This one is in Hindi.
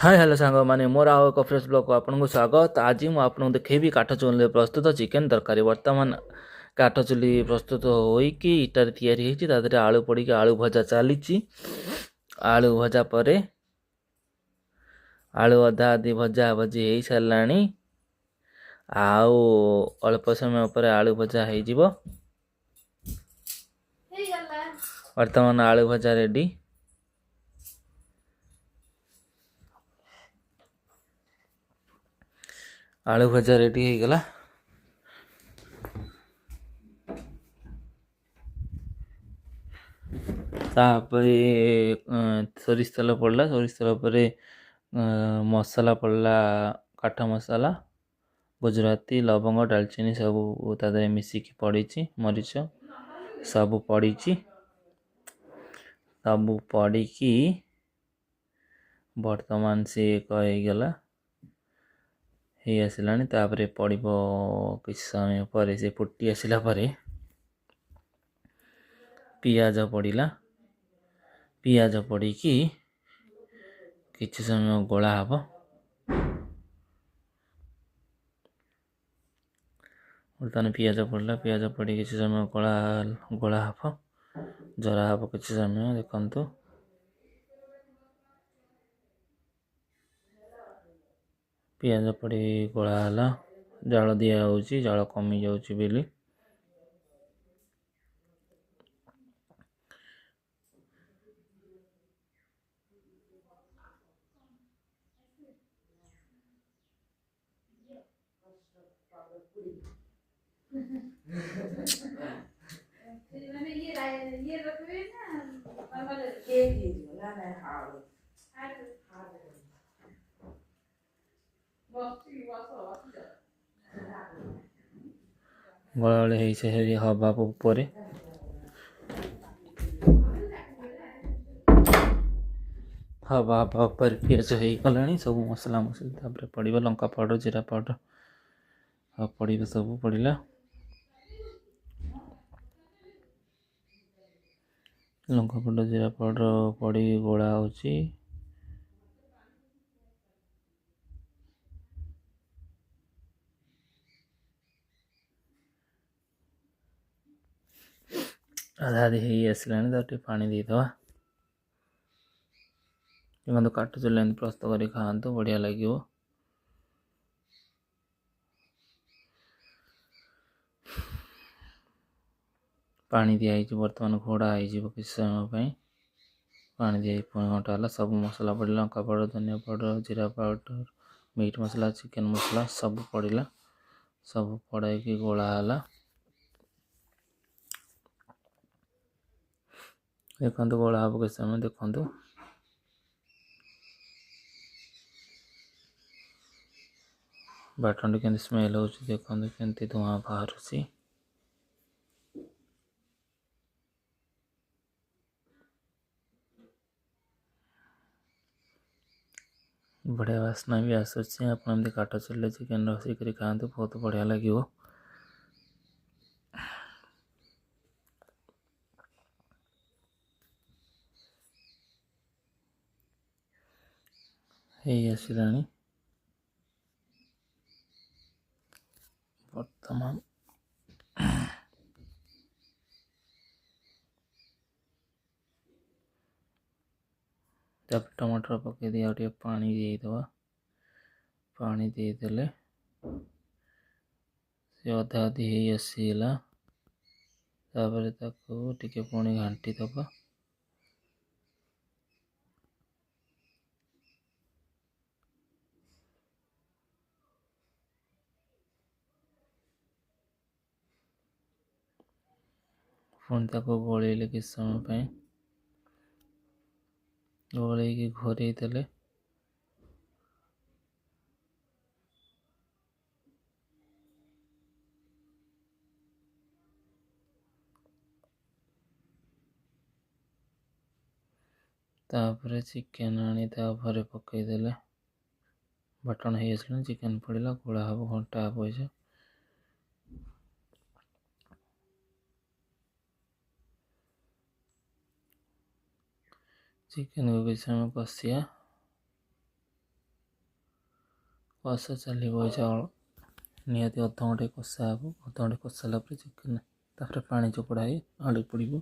हाय हेलो सांग मैंने मोर आउ एक फ्रेश ब्लॉग को आपको स्वागत। आज मुझे आपको देखेबी काठ चुली प्रस्तुत चिकेन तरकारी। वर्तमान काठ चुली प्रस्तुत होइकी इटार तैयारी होती तादे आलू पड़ी आलू भजा चली। आलू भजा पर आलू अधा अधी भजा भजी हो सारा आउ अल्प समय पर आलू भजा हो। वर्तमान आलू भजा रेडी। आलू भजा रेडी हो गला। तापरे सोरिष तेल पड़ला। सोरिष तेल पर मसला पड़ला काठ मसला गुजराती लवंग डालचीनी सब तादे मिसिकी पड़ी। मरीच सब पड़ी सब पड़ी की वर्तमान से कहीगला हो आसला। तापर पड़ो किछ समय पर से फुटी आसला पर पियाज पड़ला। पियाज पड़ी की किछ समय गोला हब। बर्तमान पियाज पड़ला। पियाज पड़ी किछ समय गोला हब जरा हब किछ समय देखु। पियाज पड़ी गोला है जाल दिया जाल कमी जाऊँगी बेली गला हवा पर हवा हवा पर पियाज हो गला। सब मसला मसली पड़ो लंका पाउडर जीरा पाउडर पड़ो सब पड़ला। लंका पाउडर जीरा पाउडर पड़ी गोला होची। आधा आधी हो आसला तो पानी देदवा। देखो काठ चुला प्रस्तुत कर खातु बढ़िया लगे। पानी दिखाई बर्तमान घोड़ा हो किस समय पानी दिखाई पुणी घंटा है। सब मसला पड़ा लंका पाउडर धनिया पाउडर जीरा पाउडर मीट मसला चिकेन मसला सब पड़ा। सब पड़ाई गोला है। देखो गोला हम किस समय देखु बाटन के स्मेल हो। देखो के धुआं बाहर बढ़िया वासना भी आसूँ। आप काठ चुले चिकेन रोषेई कर खातु बहुत बढ़िया लगे। आसला वर्तमान टमाटर पकई दिया पानी देदवा। पानी देदेले से अधा अधी हो आसला टिके पुणी घाटी दबा। पुणी गोल किस समय गोल घोरे देले तापर चिकेन आनी तापर पकईदेले बटन हो आसला। चिकेन पड़ा गोला हम घंटा हम चिकेन को किस समय कसिया। କଷା ଚାଲିବ ଏ ଚାଉଳ ନିହାତି ଅଧଘଣ୍ଟେ କଷା ହେବ। ଅଧଘଣ୍ଟେ କଷା ହେଲା ପରେ ଚିକେନ୍ ତାପରେ ପାଣି ଚୋକଡ଼ା ହେଇ ଆଳୁ ପଡ଼ିବ।